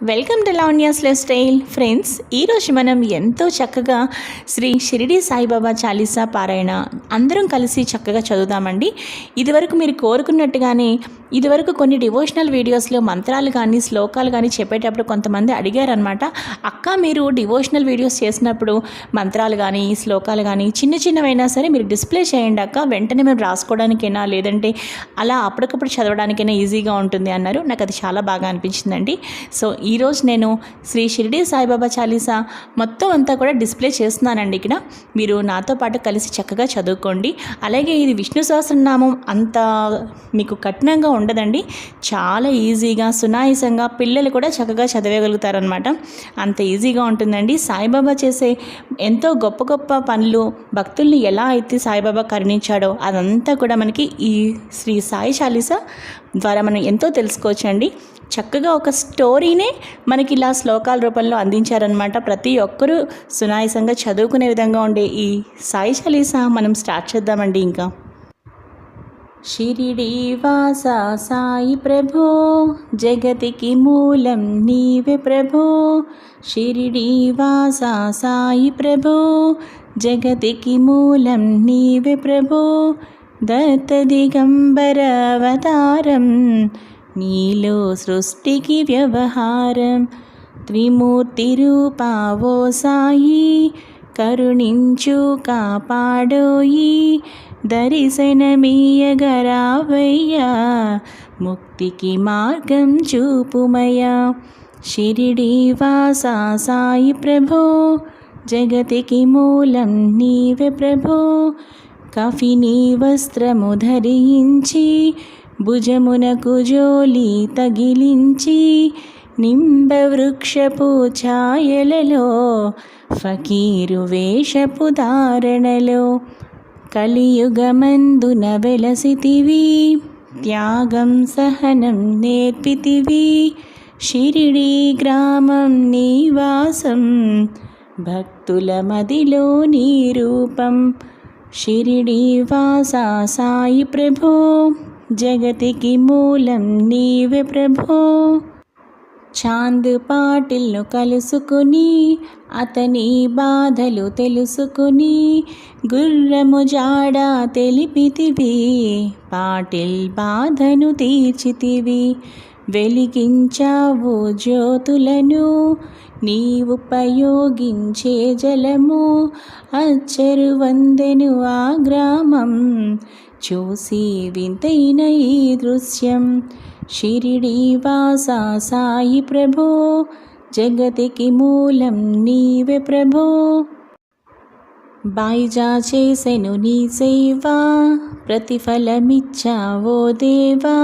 Welcome to Lavanya's life style. Friends, ఈరోజు మనం ఎంతో చక్కగా శ్రీ షిరిడి సాయిబాబా చాలీసా పారాయణ అందరం కలిసి చక్కగా చదువుదామండి. ఇదివరకు మీరు కోరుకున్నట్టుగానే ఇదివరకు కొన్ని డివోషనల్ వీడియోస్లో మంత్రాలు కానీ శ్లోకాలు కానీ చెప్పేటప్పుడు కొంతమంది అడిగారనమాట. అక్క, మీరు డివోషనల్ వీడియోస్ చేసినప్పుడు మంత్రాలు కానీ శ్లోకాలు కానీ చిన్నవైనా సరే మీరు డిస్ప్లే చేయండి అక్క, వెంటనే మేము రాసుకోవడానికైనా లేదంటే అలా అప్పటికప్పుడు చదవడానికైనా ఈజీగా ఉంటుంది అన్నారు. నాకు అది చాలా బాగా అనిపించిందండి. సో ఈరోజు నేను శ్రీ షిరిడి సాయిబాబా చాలీసా మొత్తం అంతా కూడా డిస్ప్లే చేస్తున్నానండి. ఇక్కడ మీరు నాతో పాటు కలిసి చక్కగా చదువుకోండి. అలాగే ఇది విష్ణు సహస్రనామం అంత మీకు కఠినంగా ఉండదండి, చాలా ఈజీగా సునాయాసంగా పిల్లలు కూడా చక్కగా చదవగలుగుతారనమాట. అంత ఈజీగా ఉంటుందండి. సాయిబాబా చేసే ఎంతో గొప్ప గొప్ప పనులు, భక్తుల్ని ఎలా అయితే సాయిబాబా కరుణించాడో అదంతా కూడా మనకి ఈ శ్రీ సాయి చాలీసా ద్వారా మనం ఎంతో తెలుసుకోవచ్చండి. చక్కగా ఒక స్టోరీనే మనకి ఇలా శ్లోకాల రూపంలో అందించారనమాట. ప్రతి ఒక్కరూ సునాయాసంగా చదువుకునే విధంగా ఉండే ఈ సాయి చాలీసా మనం స్టార్ట్ చేద్దామండి. ఇంకా షిరిడి వాసా సాయి ప్రభో, జగతికి మూలం నీవే ప్రభో. షిరిడి వాసా సాయి ప్రభో, జగతికి మూలం నీవే ప్రభో. దత్త దిగంబర అవతారం, నీలో సృష్టికి వ్యవహారం. త్రిమూర్తి రూపావో సాయి, కరుణించు కాపాడోయి. దర్శనమీయగరావయ్యా, ముక్తికి మార్గం చూపుమయ్యా. షిరిడి వాసా సాయి ప్రభో, జగతికి మూలం నీవే ప్రభో. కఫినీ వస్త్రము ధరించి, భుజమునకు జోలి తగిలించి, నింబ వృక్షపు ఛాయలలో, ఫకీరు వేషపు ధారణలో, కలియుగమందున వెలసితివి. త్యాగం సహనం నేర్పితివి. షిరిడి గ్రామం నీవాసం, భక్తుల మదిలో నీ రూపం. షిరిడి వాసా సాయి ప్రభో, జగతికి మూలం నీవే ప్రభో. చాంద్ పాటిల్ను కలుసుకుని, అతని బాధలు తెలుసుకుని, గుర్రము జాడ తెలిపితివి. పాటిల్ బాధను తీర్చితివి. వెలిగించావు జ్యోతులను, నీవుపయోగించే జలము. అచ్చరు వందెను ఆ గ్రామం, చూసి వింతైన ఈ దృశ్యం. షిరిడి వాసా సాయి ప్రభో, జగతికి మూలం నీవే ప్రభో. బాయిజా చేసెను నీ సేవా, ప్రతిఫలమిచ్చావో దేవా.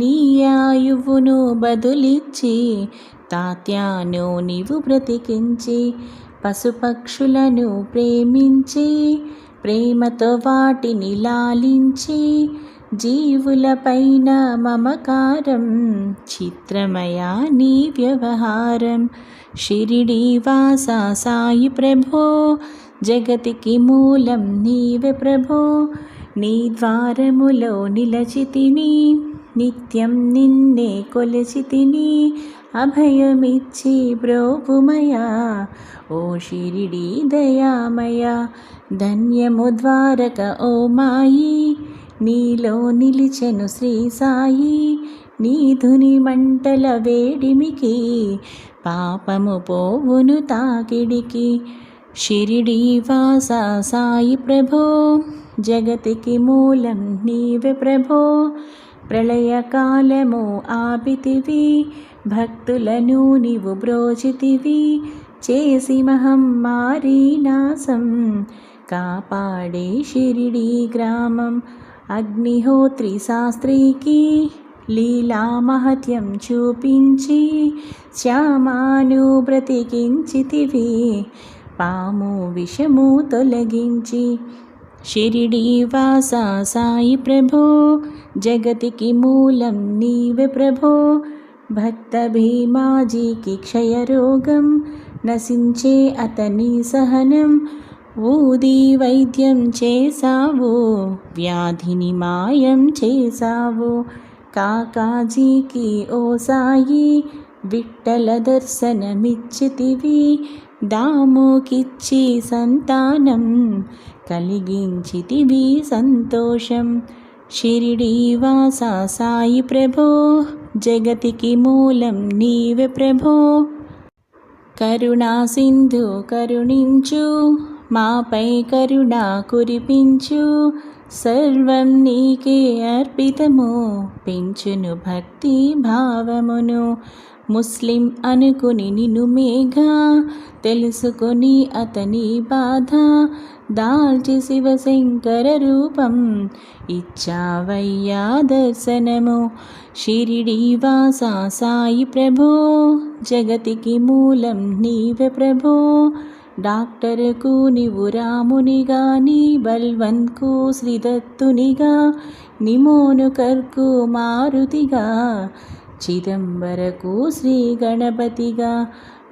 నీ ఆయువును బదులిచ్చి, తాత్యాను నీవు బ్రతికించి. పశుపక్షులను ప్రేమించి, ప్రేమతో వాటిని లాలించి. జీవులపైన మమకారం, చిత్రమయా నీ వ్యవహారం. షిరిడి వాసా సాయి ప్రభో, జగతికి మూలం నీవే ప్రభో. నీ ద్వారములో నిలచితిని, నిత్యం నిన్నే కొలచితిని. అభయమిచ్చి బ్రోపుమయా, ఓ షిరిడి దయామయ. ధన్యము ద్వారక ఓ మాయి, నీలో నిలిచెను శ్రీ సాయి. నీ ధుని మంటల వేడిమికి, పాపము పోవును తాకిడికి. షిరిడి వాసా సాయి ప్రభో, జగతికి మూలం నీవే ప్రభో. ప్రళయకాలము ఆపితివి, భక్తులను నీవు బ్రోచితివి. చేసి మహమ్మారి నాశం, కాపాడే షిరిడి గ్రామం. అగ్నిహోత్రి శాస్త్రికి, లీలా మహత్యం చూపించి. శ్యామాను బ్రతికించితివి, పాము విషము తొలగించి. షిరిడి వాసా సాయి ప్రభో, జగతికి మూలం నీవే ప్రభో. భక్త భీమాజీకి క్షయరోగం, నశించే అతని సహనం. ఊది వైద్యం చేసావు, వ్యాధిని మాయం చేసావు. కాకాజీకి ఓ సాయి, విఠల దర్శనమిచ్చితివి, దాముకిచ్చి సంతానం కలిగించితివి సంతోషం. షిరిడీవాస సాయి ప్రభో, జగతికి మూలం నీవే ప్రభో. కరుణా సింధు కరుణించు, మాపై కరుణ కురిపించు, సర్వం నీకే అర్పితము, పెంచును భక్తి భావమును. ముస్లిం అనుకుని నిన్ను మేఘ, తెలుసుకొని అతని బాధ, దాల్చి శివశంకర రూపం, ఇచ్చావయ్యా దర్శనము. షిరిడీవాస సాయి ప్రభో, జగతికి మూలం నీవే ప్రభో. డాక్టర్కు నీవు రామునిగా, నీ బల్వంత్కు శ్రీదత్తునిగా, నిమోనుకర్కు మారుతిగా, చిదంబరకు శ్రీ గణపతిగా,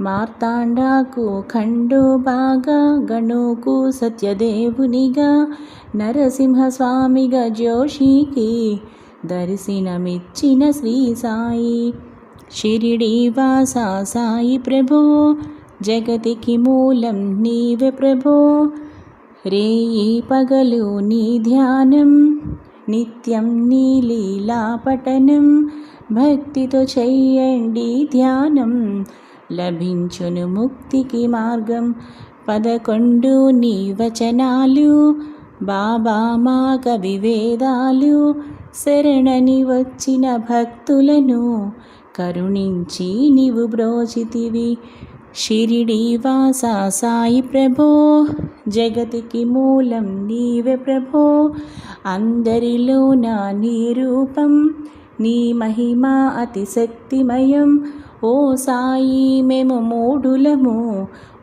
మార్తాండాకు ఖండోబాగా, గణుకు సత్యదేవునిగా, నరసింహస్వామిగా జోషికి దర్శనమిచ్చిన శ్రీ సాయి. షిరిడీవాస సాయి ప్రభో, జగతికి మూలం నీవే ప్రభో. రేయి పగలు నీ ధ్యానం, నిత్యం నీ లీలా పఠనం, భక్తితో చెయ్యండి ధ్యానం, లభించును ముక్తికి మార్గం. 11 నీ వచనాలు, బాబా మా కవి వేదాలు, శరణని వచ్చిన భక్తులను కరుణించి నీవు బ్రోచితివి. షిరిడీవాస సాయి ప్రభో, జగతికి మూలం నీవే ప్రభో. అందరిలోన నీ రూపం, నీ మహిమ అతి శక్తిమయం. ఓ సాయి మేము మూఢులము,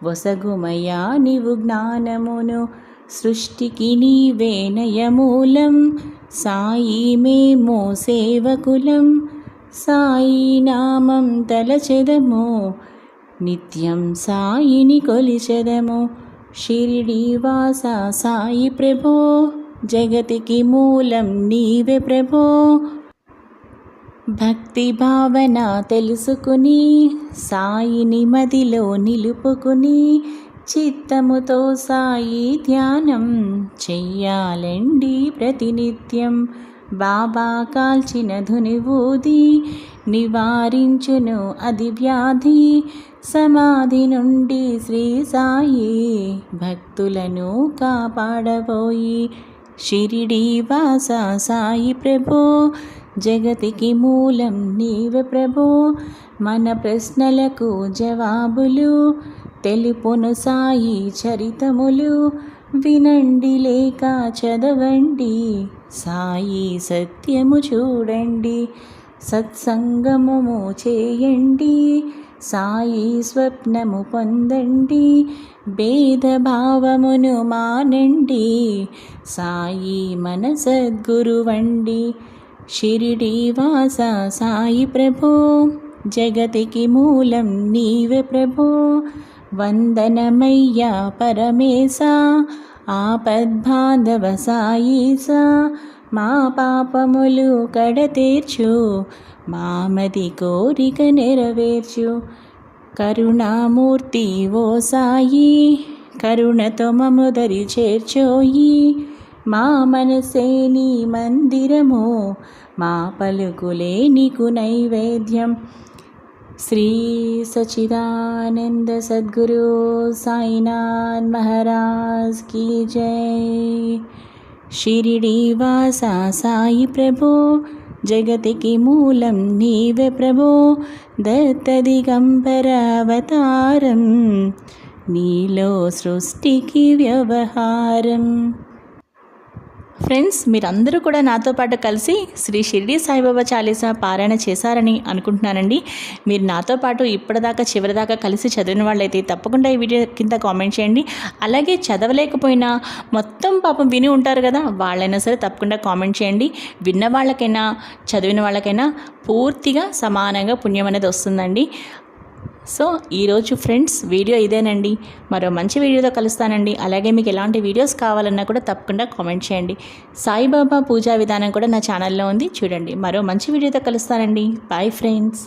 వసగుమయా నీవు జ్ఞానమును. సృష్టికి నీవే నయమూలం, సాయి మేము సేవకులం. సాయి నామం తలచెదము, నిత్యం సాయిని కొలిచెదము. షిరిడీవాస సాయి ప్రభో, జగతికి మూలం నీవే ప్రభో. భక్తి భావన తెలుసుకుని, సాయిని మదిలో నిలుపుకుని, చిత్తముతో సాయి ధ్యానం చెయ్యాలండి ప్రతినిత్యం. బాబా కాల్చిన ధునివూది, నివారించును అది వ్యాధి. సమాధి నుండి శ్రీ సాయి, భక్తులను కాపాడబోయి. షిరిడీవాస సాయి ప్రభో, జగతికి మూలం నీవే ప్రభో. మన ప్రశ్నలకు జవాబులు తెలుపును సాయి చరితములు. వినండి లేక చదవండి, సాయి సత్యము చూడండి. సత్సంగము చేయండి, సాయి స్వప్నము పొందండి. భేదభావమును మానండి, సాయి మన సద్గురువండి. షిరిడీవాస సాయి ప్రభో, జగతికి మూలం నీవే ప్రభో. వందనమయ్యా పరమేశా, ఆపద్బాంధవ సాయీసా. మా పాపములు కడతీర్చు, మామది కోరిక నెరవేర్చు. కరుణామూర్తి ఓ సాయి, కరుణతో మము దరి చేర్చోయి. మా మనసే నీ మందిరము, మా పలుకులే నీకు నైవేద్యం. శ్రీ సచ్చిదానంద సద్గురు సాయినాథ్ మహారాజ్ కీ జై. షిరిడీవాస సాయి ప్రభో, జగతికి మూలం నీవే ప్రభో. దత్త దిగంబర అవతారం, నీలో సృష్టికి వ్యవహారం. ఫ్రెండ్స్, మీరందరూ కూడా నాతో పాటు కలిసి శ్రీ షిరిడి సాయిబాబా చాలీసా పారాయణ చేశారని అనుకుంటున్నానండి. మీరు నాతో పాటు ఇప్పటిదాకా చివరిదాకా కలిసి చదివిన వాళ్ళైతే తప్పకుండా ఈ వీడియో కింద కామెంట్ చేయండి. అలాగే చదవలేకపోయినా మొత్తం పాపం విని ఉంటారు కదా, వాళ్ళైనా సరే తప్పకుండా కామెంట్ చేయండి. విన్న వాళ్ళకైనా చదివిన వాళ్ళకైనా పూర్తిగా సమానంగా పుణ్యం అనేది వస్తుందండి. సో ఈరోజు ఫ్రెండ్స్ వీడియో ఇదేనండి. మరో మంచి వీడియోతో కలుస్తానండి. అలాగే మీకు ఎలాంటి వీడియోస్ కావాలన్నా కూడా తప్పకుండా కామెంట్ చేయండి. సాయిబాబా పూజా విధానం కూడా నా ఛానల్లో ఉంది, చూడండి. మరో మంచి వీడియోతో కలుస్తానండి. Bye friends.